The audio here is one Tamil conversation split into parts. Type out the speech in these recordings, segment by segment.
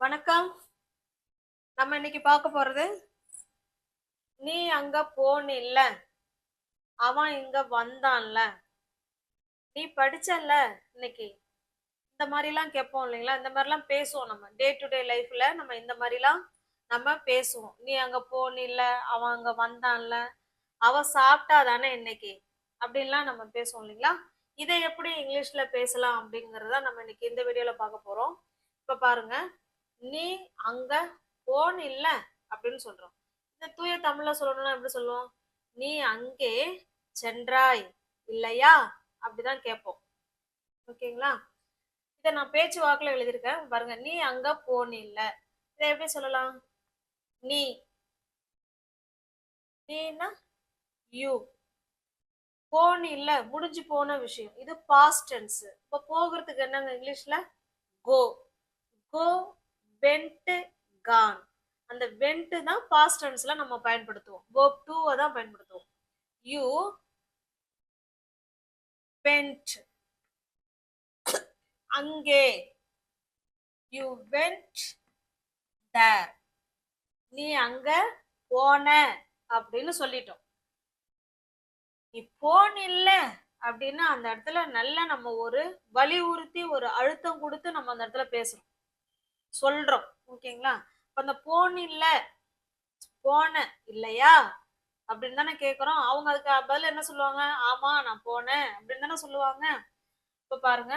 வணக்கம். நம்ம இன்னைக்கு பார்க்க போறது நீ அங்க போனில்ல, அவன் இங்க வந்தான்ல, நீ படிச்சல்ல இன்னைக்கு. இந்த மாதிரிலாம் கேட்போம் இல்லைங்களா? இந்த மாதிரிலாம் பேசுவோம். நம்ம டே டு டே லைஃப்ல நம்ம இந்த மாதிரிலாம் நம்ம பேசுவோம். நீ அங்க போனில்ல, அவன் அங்க வந்தான்ல, அவ சாப்பிட்டா தானே இன்னைக்கு, அப்படின்லாம் நம்ம பேசுவோம் இல்லைங்களா? இதை எப்படி இங்கிலீஷ்ல பேசலாம் அப்படிங்கறத நம்ம இன்னைக்கு இந்த வீடியோல பார்க்க போறோம். இப்ப பாருங்க, நீ அங்க போனில்ல அப்படின்னு சொல்றோம். இந்த தூய தமிழ்ல சொல்லணும்னா எப்படி சொல்லுவோம்? நீ அங்கே சென்றாய் இல்லையா, அப்படிதான் கேட்போம். ஓகேங்களா? இதை நான் பேச்சு வாக்குல எழுதியிருக்கேன் பாருங்க. நீ அங்க போனில்ல, இதை எப்படி சொல்லலாம்? நீ, நீனா யூ. போனில்ல முடிஞ்சு போன விஷயம், இது பாஸ்ட் டென்ஸ். இப்ப போகிறதுக்கு என்னங்க இங்கிலீஷ்ல? கோ. கோ, வென்ட், கான். அந்த வென்ட் தான் பாஸ்ட் டென்ஸ்ல நம்ம பயன்படுத்துவோம். கோ டு தான் பயன்படுத்துவோம். யூ வென்ட் அங்கே, யூ வென்ட் தேர். நீ அங்க போன அப்படின்னு சொல்லிட்டோம். நீ போனில்ல அப்படின்னா அந்த இடத்துல நல்ல நம்ம ஒரு வலியுறுத்தி ஒரு அழுத்தம் கொடுத்து நம்ம அந்த இடத்துல பேசுறோம், சொல்றோம். ஓகேங்களா? இப்ப அந்த போனில்ல, போன இல்லையா அப்படின்னு தானே கேக்குறோம். அவங்க அதுக்கு பதில் என்ன சொல்லுவாங்க? ஆமா நான் போனேன் அப்படின்னு தானே சொல்லுவாங்க. இப்ப பாருங்க,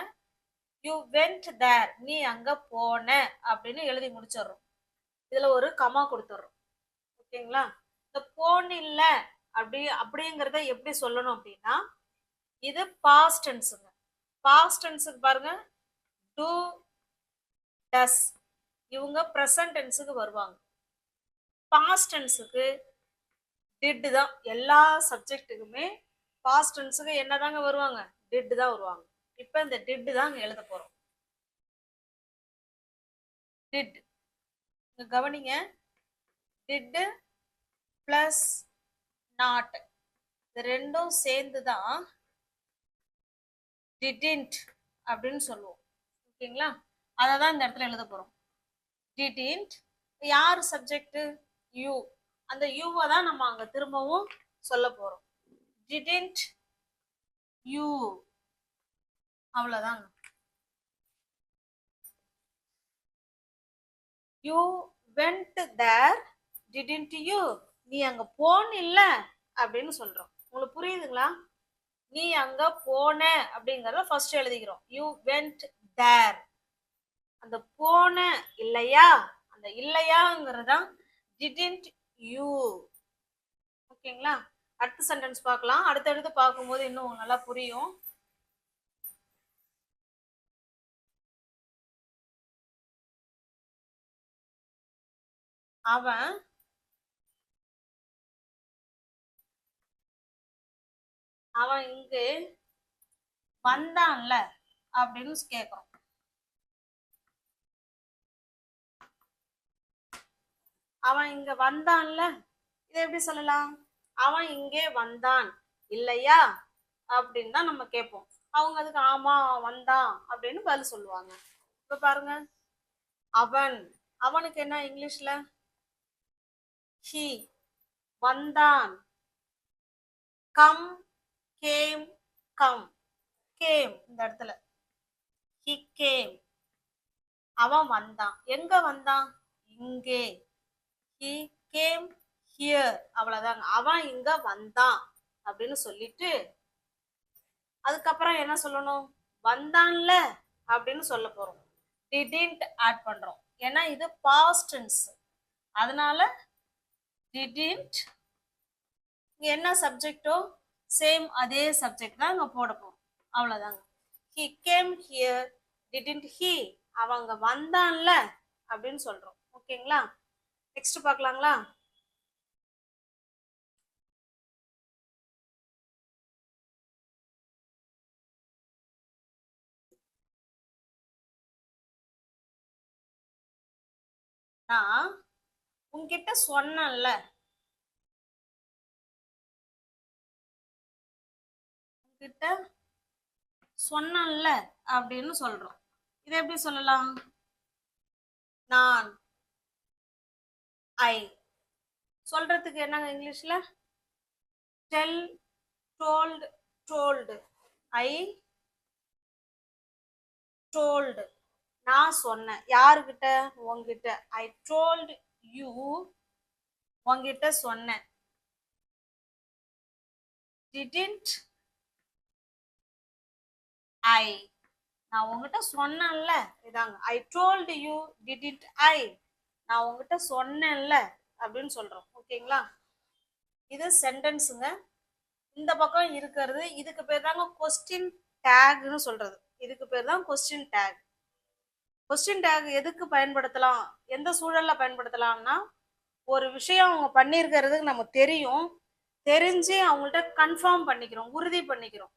யூ வென்ட் தேர், நீ அங்க போன அப்படின்னு எழுதி முடிச்சிடுறோம். இதுல ஒரு கமா கொடுத்துடுறோம். ஓகேங்களா? இந்த போனில்ல அப்படிங்கறத எப்படி சொல்லணும் அப்படின்னா, இது பாஸ்ட் டென்ஸுங்க. பாஸ்ட் டென்ஸுக்கு பாருங்க, டு, டஸ். இவங்க பிரசன்ட் டென்ஸுக்கு வருவாங்க. பாஸ்ட் டென்ஸுக்கு டிட் தான். எல்லா சப்ஜெக்ட்டுக்குமே பாஸ்ட் டென்ஸுக்கு என்னதாங்க வருவாங்க? டிட் தான் வருவாங்க. இப்ப இந்த டிட் தான் எழுத போறோம். டிட், கவனிங்க. டிட் பிளஸ் நாட், இது ரெண்டும் சேர்ந்து தான் டிடின்ட் அப்படின்னு சொல்லுவோம். ஓகேங்களா? அதை தான் இந்த இடத்துல எழுத போறோம். டிடின்ட். யார் சப்ஜெக்ட்? யூ. அந்த யூவை தான் நம்ம அங்க திரும்பவும் சொல்ல போறோம். டிடின்ட் யூ, அவ்வளவுதாங்க. You went there, didn't you. நீ அங்க போனில்ல அப்படின்னு சொல்றோம். உங்களுக்கு புரியுதுங்களா? நீ அங்க போன அப்படிங்கறத ஃபர்ஸ்ட் எழுதிக்கிறோம். You went there. அந்த போன இல்லையா, அந்த இல்லையாங்கிறதா டிடின்ட் யூ. ஓகேங்களா? அடுத்த சென்டென்ஸ் பார்க்கலாம். அடுத்தடுத்து பார்க்கும்போது இன்னும் நல்லா புரியும். அவன் அவன் இங்கு வந்தான்ல அப்படின்னு கேக்குறோம். அவன் இங்க வந்தான்ல, இதை எப்படி சொல்லலாம்? அவன் இங்கே வந்தான் இல்லையா அப்படின்னு தான் நம்ம கேட்போம். அவங்க அதுக்கு ஆமா வந்தான் அப்படின்னு பதில் சொல்லுவாங்க. இப்ப பாருங்க, அவன், அவனுக்கு என்ன இங்கிலீஷ்ல? ஹி. வந்தான், கம், கேம், கம். கேம் இந்த இடத்துல ஹி கேம். அவன் வந்தான், எங்க வந்தான்? இங்கே. He came here. அவ்வளவுதாங்க. அவன் இங்க வந்தான் அப்படின்னு சொல்லிட்டு அதுக்கப்புறம் என்ன சொல்லணும்? வந்தான்ல அப்படின்னு சொல்ல போறோம். டிடின்ட் ஆட் பண்றோம். ஏன்னா இது பாஸ்ட் டென்ஸ். அதனால டிடின்ட், இங்க என்ன சப்ஜெக்டோ சேம் அதே சப்ஜெக்ட் தான் இங்க போட போறோம். அவ்வளவுதாங்க. He came here, didn't he. அவங்க வந்தான்ல அப்படின்னு சொல்றோம். ஓகேங்களா? நெக்ஸ்ட் பார்க்கலாங்களா? நான் உன்கிட்ட சொன்னேன்ல, உன்கிட்ட சொன்னேன்ல அப்படின்னு சொல்றோம். இதை எப்படி சொல்லலாம்? நான், ஐ. சொல்றதுக்கு என்னங்க இங்கிலீஷ்ல? Tell, told, told. I told. நான் சொன்னேன். யாருக்கிட்ட? உங்ககிட்ட. I told you. உங்ககிட்ட சொன்னேன். Didn't I. நான் உங்ககிட்ட சொன்னேன்ல. இதாங்க I told you didn't I. நான் உங்ககிட்ட சொன்னேன்ல அப்படின்னு சொல்றோம். ஓகேங்களா? இது சென்டென்ஸுங்க. இந்த பக்கம் இருக்கிறது இதுக்கு பேர் தாங்க கொஸ்டின் டேக்னு சொல்றது. இதுக்கு பேர் தான் கொஸ்டின் டேக். கொஸ்டின் டேக் எதுக்கு பயன்படுத்தலாம், எந்த சூழல்ல பயன்படுத்தலாம்னா, ஒரு விஷயம் அவங்க பண்ணியிருக்கிறதுக்கு நமக்கு தெரியும், தெரிஞ்சு அவங்கள்ட்ட கன்ஃபார்ம் பண்ணிக்கிறோம், உறுதி பண்ணிக்கிறோம்.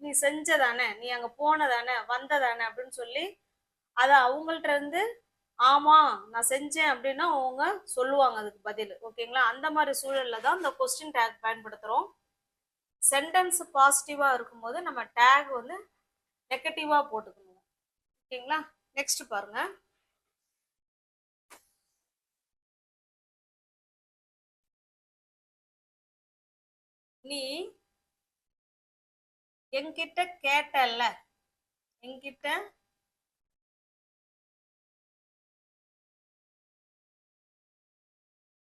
நீ செஞ்சதானே, நீ அங்க போனதானே, வந்ததானே அப்படின்னு சொல்லி அதை அவங்கள்ட்ட இருந்து ஆமா நான் செஞ்சேன் அப்படின்னா அவங்க சொல்லுவாங்க அதுக்கு பதில். ஓகேங்களா? அந்த மாதிரி சூழல்ல தான் இந்த கொஸ்டின் டேக் பயன்படுத்துறோம். சென்டென்ஸ் பாசிட்டிவா இருக்கும்போது நம்ம டேக் வந்து நெகட்டிவா போட்டுக்கணும். ஓகேங்களா? நெக்ஸ்ட் பாருங்க. நீ என்கிட்ட கேட்டல்ல, என்கிட்ட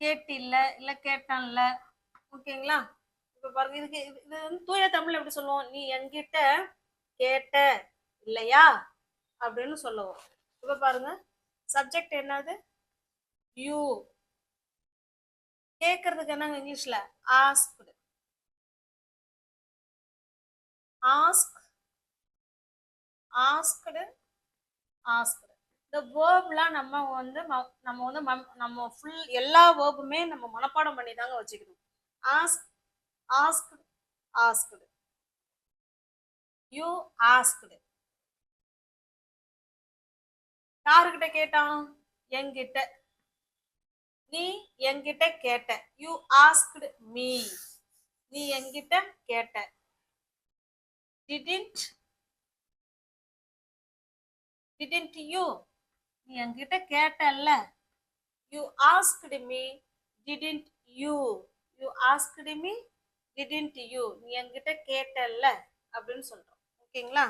கேட்டில்ல, இல்ல கேட்டான்ல. ஓகேங்களா? இப்ப பாருங்க, இதுக்கு இது வந்து தூய தமிழ் எப்படி சொல்லுவோம்? நீ என்கிட்ட கேட்ட இல்லையா அப்படின்னு சொல்லுவோம். இப்ப பாருங்க, சப்ஜெக்ட் என்னது? யூ. கேட்கறதுக்கு என்னங்க இங்கிலீஷ்ல? ஆஸ்க்டு. Ask, asked, asked. இந்த வேர்ப்லாம் நம்ம ஃபுல் எல்லா வேர்புமே நம்ம மனப்பாடம் பண்ணி தாங்க வச்சுக்கணும். Ask, asked, asked. You asked. யாருக்கிட்ட கேட்டான்? என்கிட்ட. நீ என்கிட்ட கேட்ட. You asked me. நீ என்கிட்ட கேட்ட. Didn't, didn't you. நீ என்கிட்ட கேட்டல்ல. You asked me didn't you. You asked me didn't you. நீ என்கிட்ட கேட்டல்ல அப்படின்னு சொல்றோம். ஓகேங்களா?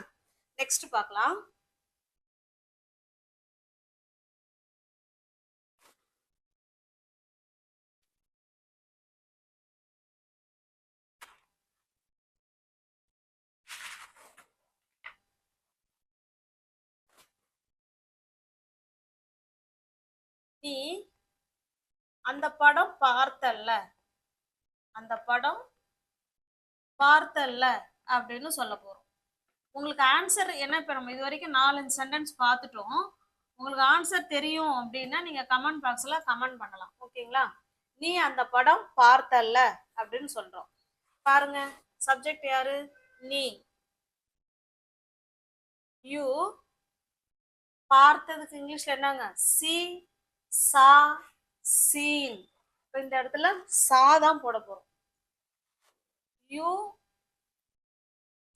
நெக்ஸ்ட் பார்க்கலாம். நீ அந்த படம் பார்த்தல்ல, அந்த படம் பார்த்தல்ல அப்படின்னு சொல்ல போறோம். உங்களுக்கு ஆன்சர் என்ன? இப்ப நம்ம இது வரைக்கும் 4 சென்டென்ஸ் பார்த்துட்டோம். உங்களுக்கு ஆன்சர் தெரியும் அப்படின்னா நீங்க கமெண்ட் பாக்ஸ்ல கமெண்ட் பண்ணலாம். ஓகேங்களா? நீ அந்த படம் பார்த்தல்ல அப்படின்னு சொல்றோம். பாருங்க, சப்ஜெக்ட் யாரு? நீ. யூ. பார்த்ததுக்கு இங்கிலீஷ்ல என்னங்க? சி, சா, சீன். இப்ப இந்த இடத்துல சா தான் போட போறோம். யூ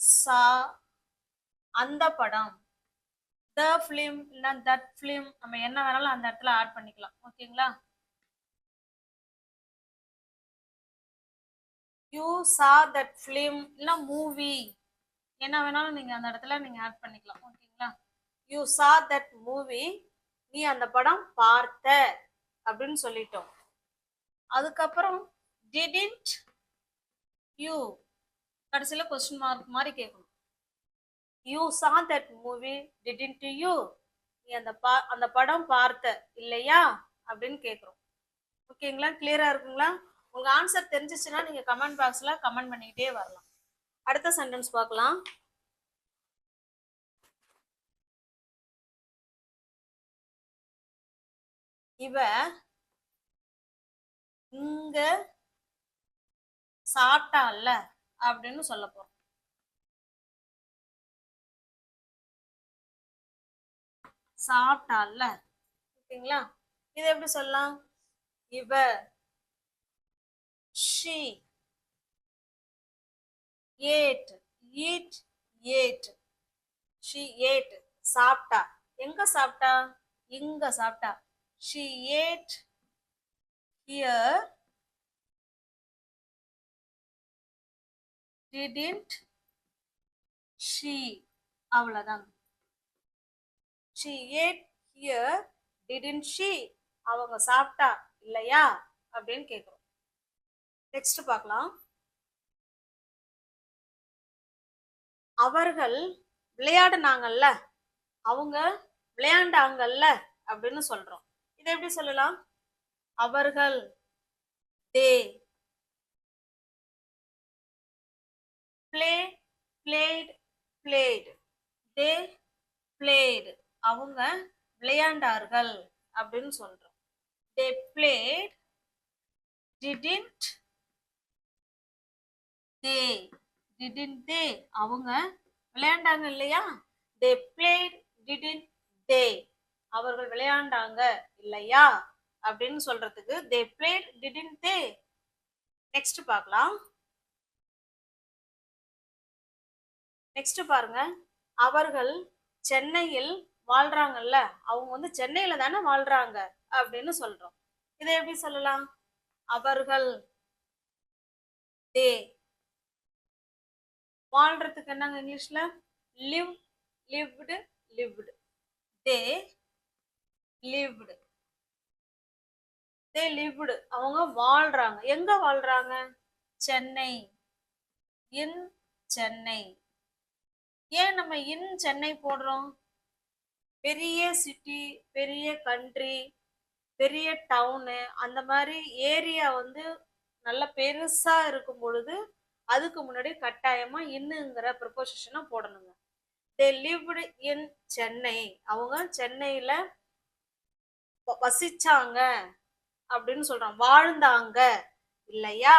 சா அந்த படம். த ஃபிலிம் இல்ல தட் ஃபிலிம், நம்ம என்ன வேணாலும் அந்த இடத்துல ஆட் பண்ணிக்கலாம். ஓகேங்களா? யூ சா தட் ஃபிலிம் இல்ல மூவி, என்ன வேணாலும் நீங்க அந்த இடத்துல நீங்க ஆட் பண்ணிக்கலாம். ஓகேங்களா? You saw that movie. நீ அந்த படம் பார்த்த அப்படின்னு சொல்லிட்டோம். அதுக்கப்புறம் டிடன்ட் யூ, கடைசியில கொஸ்டின் மார்க் மாதிரி கேட்கணும். You saw that movie didn't you. நீ அந்த படம் பார்த்த இல்லையா அப்படின்னு கேட்குறோம். ஓகேங்களா? கிளியரா இருக்குங்களா? உங்க ஆன்சர் தெரிஞ்சிச்சுன்னா நீங்க கமெண்ட் பாக்ஸ்ல கமெண்ட் பண்ணிக்கிட்டே வரலாம். அடுத்த சென்டென்ஸ் பார்க்கலாம். இவ இங்க சாப்பிட்டால அப்படின்னு சொல்ல போறோம். சாப்பிட்டால. ஓகேங்களா? இது எப்படி சொல்லலாம்? இவ, she ate, eat, ate. she ate, சாப்பிட்டா. எங்க சாப்பிட்டா? இங்க சாப்பிட்டா. she ate here, didn't she. அவ்வளவுதான். she ate here, didn't she. அவங்க சாப்பிட்டா இல்லையா அப்படின்னு கேக்குறோம். நெக்ஸ்ட் பார்க்கலாம். அவர்கள் விளையாடுனாங்கல்ல, அவங்க விளையாண்டாங்கல்ல அப்படின்னு சொல்றோம். இதை எப்படி சொல்லலாம்? அவர்கள் they play played played they played. அவங்க விளையாண்டார்கள் அப்படின்னு சொல்றோம். they played, didn't they. அவங்க விளையாண்டாங்க இல்லையா? they played, didn't they. அவர்கள் விளையாண்டாங்க இல்லையா அப்படின்னு சொல்றதுக்கு they played, didn't they. Next பார்க்கலாம். நெக்ஸ்ட் பாருங்க. அவர்கள் சென்னையில் வாழ்றாங்கல்ல, அவங்க வந்து சென்னையில தானே வாழ்றாங்க அப்படின்னு சொல்றோம். இதை எப்படி சொல்லலாம்? அவர்கள் they. வாழ்றதுக்கு என்னங்க இங்கிலீஷ்ல? live, lived, lived. they lived, they lived. அவங்க வாழ்றாங்க. எங்க வாழ்றாங்க? சென்னை, in சென்னை. ஏன் நம்ம இன் சென்னை போடுறோம்? பெரிய சிட்டி, பெரிய கண்ட்ரி, பெரிய டவுனு, அந்த மாதிரி ஏரியா வந்து நல்ல பெருசா இருக்கும் பொழுது அதுக்கு முன்னாடி கட்டாயமா இன்னுங்கிற ப்ரிப்போசிஷனை போடணுங்க. they lived in Chennai. அவங்க சென்னையில வசிச்சாங்க அப்படின்னு சொல்றாங்க. வாழ்ந்தாங்க இல்லையா?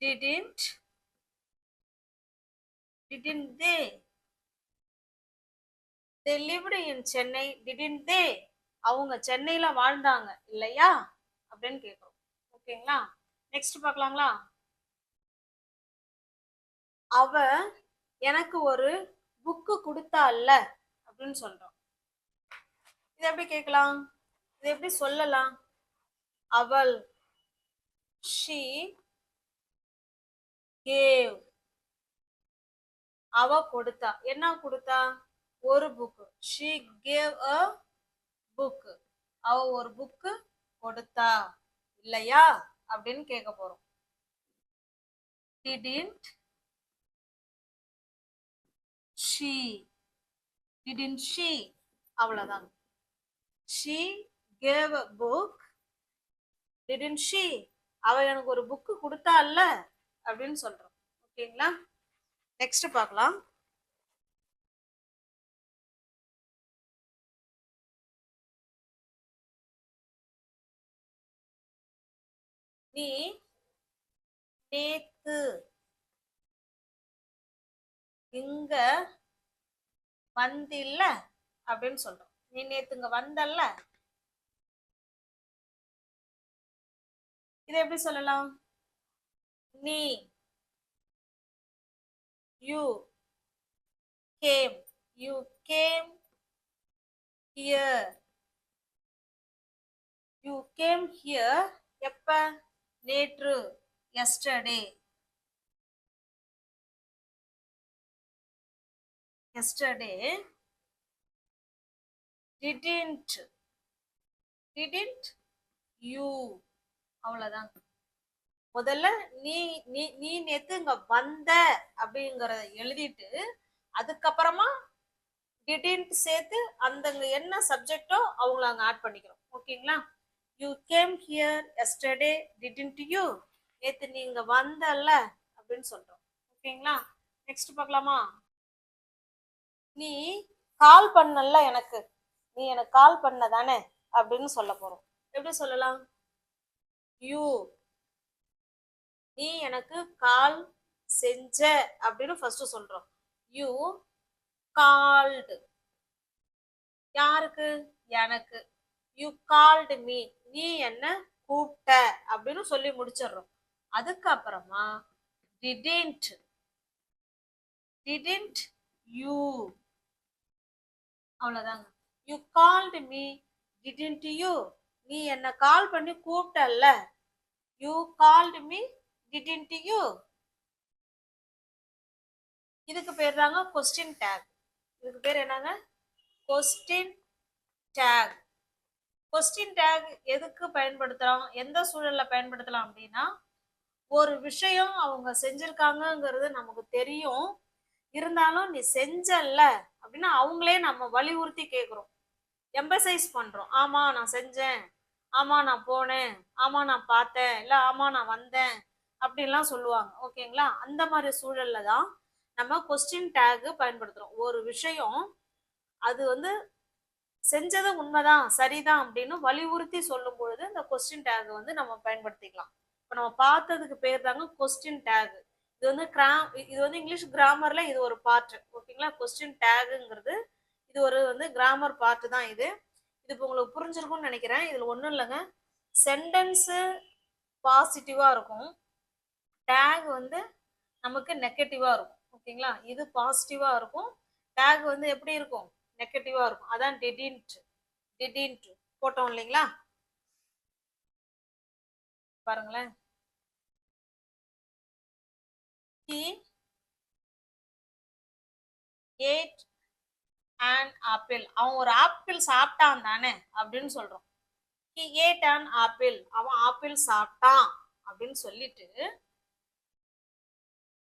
didn't they. they lived in Chennai, didn't they. அவங்க சென்னையில வாழ்ந்தாங்க இல்லையா அப்படின்னு கேட்கிறோம். ஓகேங்களா? நெக்ஸ்ட் பார்க்கலாங்களா? அவ எனக்கு ஒரு புக்கு கொடுத்தால்ல அப்படின்னு சொல்றோம். இது எப்படி கேட்கலாம்? இது எப்படி சொல்லலாம்? அவள் she gave. அவ கொடுத்தா. என்ன கொடுத்தா? ஒரு book. she gave a book. அவ ஒரு புக்கு கொடுத்தா இல்லையா அப்படின்னு கேட்க போறோம். didn't she. didn't she. அவ்வளவுதான். she gave a book, didn't she. அவ எனக்கு ஒரு புக்கு கொடுத்தால்ல அப்படின்னு சொல்றோம். ஓகேங்களா? நெக்ஸ்ட் பார்க்கலாம். நீ நேத்து இங்க வந்தில்ல அப்படின்னு சொல்றோம். நீ நேத்து இங்க வந்தல்ல. இதை எப்படி சொல்லலாம்? நீ you came, you came here, you came here. எப்ப? நேற்று, yesterday. yesterday. didn't you. அவ்வளவுதான். முதல்ல நீ நீ நீ நேத்து இங்க வந்த அப்படிங்கறத எழுதிட்டு அதுக்கப்புறமா didn't சேர்த்து அந்த என்ன சப்ஜெக்டோ அவங்கள அங்க ஆட் பண்ணிக்கிறோம். ஓகேங்களா? you came here yesterday, didn't you. நேத்து நீங்க வந்தல்ல அப்படின்னு சொல்றோம். ஓகேங்களா? நெக்ஸ்ட் பார்க்கலாமா? நீ கால் பண்ணல எனக்கு, நீ எனக்கு கால் பண்ணதானே அப்படின்னு சொல்ல போறோம். எப்படி சொல்லலாம்? you. நீ எனக்கு கால் செஞ்ச அப்படின்னு ஃபர்ஸ்ட் சொல்றோம். you called. யாருக்கு? எனக்கு. you called me. நீ என்ன கூப்பிட்ட அப்படின்னு சொல்லி முடிச்சிடுறோம். அதுக்கப்புறமா didn't you. அவ்வளவுதாங்க. You called me didn't you, நீ என்ன கால் பண்ணி கூப்பிட்டல்ல. You called me didn't you. இதுக்கு பேர் தாங்க கொஸ்டின் டேக். இதுக்கு பேர் என்னங்க? Question take. கொஸ்டின் டேக் எதுக்கு பயன்படுத்துறோம், எந்த சூழல்ல பயன்படுத்தலாம் அப்படின்னா, ஒரு விஷயம் அவங்க செஞ்சிருக்காங்கங்கிறது நமக்கு தெரியும், இருந்தாலும் நீ செஞ்சல்ல அப்படின்னா அவங்களே நம்ம வலியுறுத்தி கேட்குறோம், எம்பசைஸ் பண்றோம். ஆமா நான் செஞ்சேன், ஆமா நான் போனேன், ஆமா நான் பார்த்தேன், இல்ல ஆமா நான் வந்தேன் அப்படின்லாம் சொல்லுவாங்க. ஓகேங்களா? அந்த மாதிரி சூழல்ல தான் நம்ம கொஸ்டின் டேக் பயன்படுத்துறோம். ஒரு விஷயம் அது வந்து செஞ்சது உண்மைதான் சரிதான் அப்படின்னு வலியுறுத்தி சொல்லும் பொழுது இந்த கொஸ்டின் டேக் வந்து நம்ம பயன்படுத்திக்கலாம். இப்போ நம்ம பார்த்ததுக்கு பேர் தாங்க கொஸ்டின் டேக். இது வந்து இது வந்து இங்கிலீஷ் கிராமர்ல இது ஒரு பார்ட். ஓகேங்களா? கொஸ்டின் டேக்குங்கிறது இது ஒரு வந்து கிராமர் பார்ட் தான். இது இப்போ உங்களுக்கு புரிஞ்சிருக்கும்னு நினைக்கிறேன். இதுல ஒன்றும் இல்லைங்க, சென்டென்ஸு பாசிட்டிவா இருக்கும், டேக் வந்து நமக்கு நெகட்டிவா இருக்கும். ஓகேங்களா? இது பாசிட்டிவா இருக்கும், டேக் வந்து எப்படி இருக்கும்? நெகட்டிவா இருக்கும். அதான் டிடின்ட். டிடின்ட் போட்டோம் இல்லைங்களா? பாருங்களேன். he ate an apple. அவன் ஒரு ஆப்பிள் சாப்பிட்டான் தானே அப்படின்னு சொல்றோம். he ate an apple. அவன் ஆப்பிள் சாப்பிட்டான் அப்படின்னு சொல்லிட்டு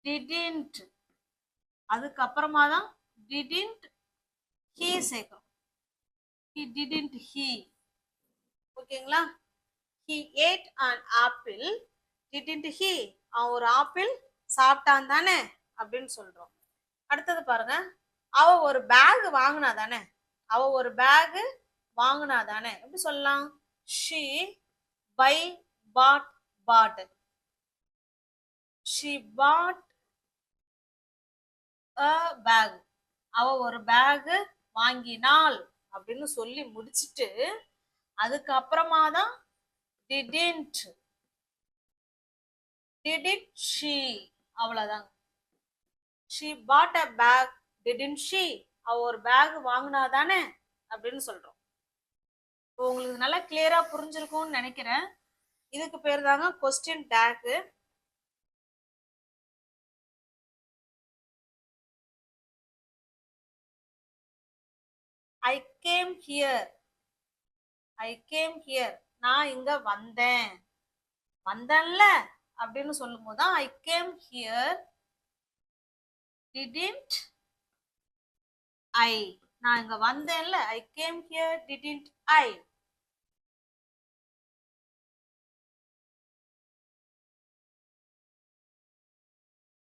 didn't, அதுக்கப்புறமா தான் didn't he சேர்க்கிறோம். he didn't he. ஓகேங்களா? he ate an apple. didn't he, அவன் ஒரு ஆப்பிள் சாப்பிட்டான் தானே அப்படின்னு சொல்றோம். அடுத்தது பாருங்க, அவ ஒரு பேக் வாங்கினா தானே. அவ ஒரு பேக் வாங்கினா தானே எப்படி சொல்லலாம்? she bought. she bought a bag. அவ ஒரு பேக் வாங்கினாள் அப்படின்னு சொல்லி முடிச்சிட்டு அதுக்கப்புறமா தான் didn't she, அவ்வளவுதான். she bought a bag, didn't she, அவ ஒரு பேக் வாங்கினா தானே அப்படின்னு சொல்றோம். உங்களுக்கு நல்லா கிளியரா புரிஞ்சிருக்கும்னு நினைக்கிறேன். இதுக்கு பேர் தாங்க question take. I came here. I came here, நான் இங்க வந்தேன். வந்தேன்ல அப்படின்னு சொல்லும் போது I came here. didn't I, நான் இங்க வந்தேன்ல. I came here, didn't I.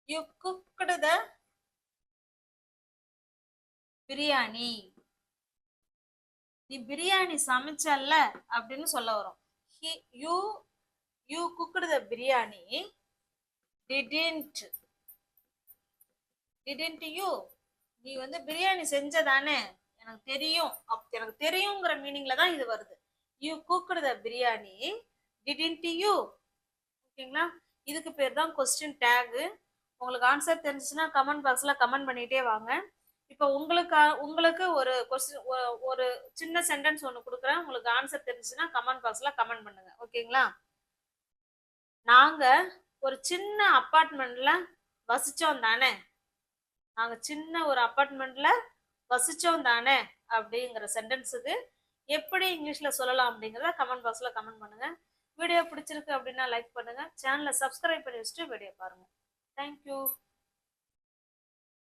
You cooked the biryani. நீ பிரியாணி சமைச்சல்ல அப்படின்னு சொல்ல வரும். you cooked the biryani. didn't you, நீ வந்து பிரியாணி செஞ்சதானே, எனக்கு தெரியும். எனக்கு தெரியுங்கிற மீனிங்ல தான் இது வருது. you cooked the biryani. didn't you. ஓகேங்களா? இதுக்கு பேர் தான் கொஸ்டின் டேக். உங்களுக்கு ஆன்சர் தெரிஞ்சுச்சுன்னா கமெண்ட் பாக்ஸ்ல கமெண்ட் பண்ணிட்டே வாங்க. இப்போ உங்களுக்கு ஒரு கொஸ்டின், ஒரு சின்ன சென்டென்ஸ் ஒன்று கொடுக்குறேன். உங்களுக்கு ஆன்சர் தெரிஞ்சுச்சுன்னா கமெண்ட் பாக்ஸ்ல கமெண்ட் பண்ணுங்க. ஓகேங்களா? நாங்க ஒரு சின்ன அப்பார்ட்மெண்ட்ல வசிச்சோம் தானே. நாங்க சின்ன ஒரு அப்பார்ட்மெண்ட்ல வசிச்சோம் தானே அப்படிங்கிற சென்டென்ஸுக்கு எப்படி இங்கிலீஷ்ல சொல்லலாம் அப்படிங்கிறத கமெண்ட் பாக்ஸ்ல கமெண்ட் பண்ணுங்க. வீடியோ பிடிச்சிருக்கு அப்படின்னா லைக் பண்ணுங்க, சேனலை சப்ஸ்கிரைப் பண்ணி வச்சுட்டு வீடியோ பாருங்க. தேங்க்யூ.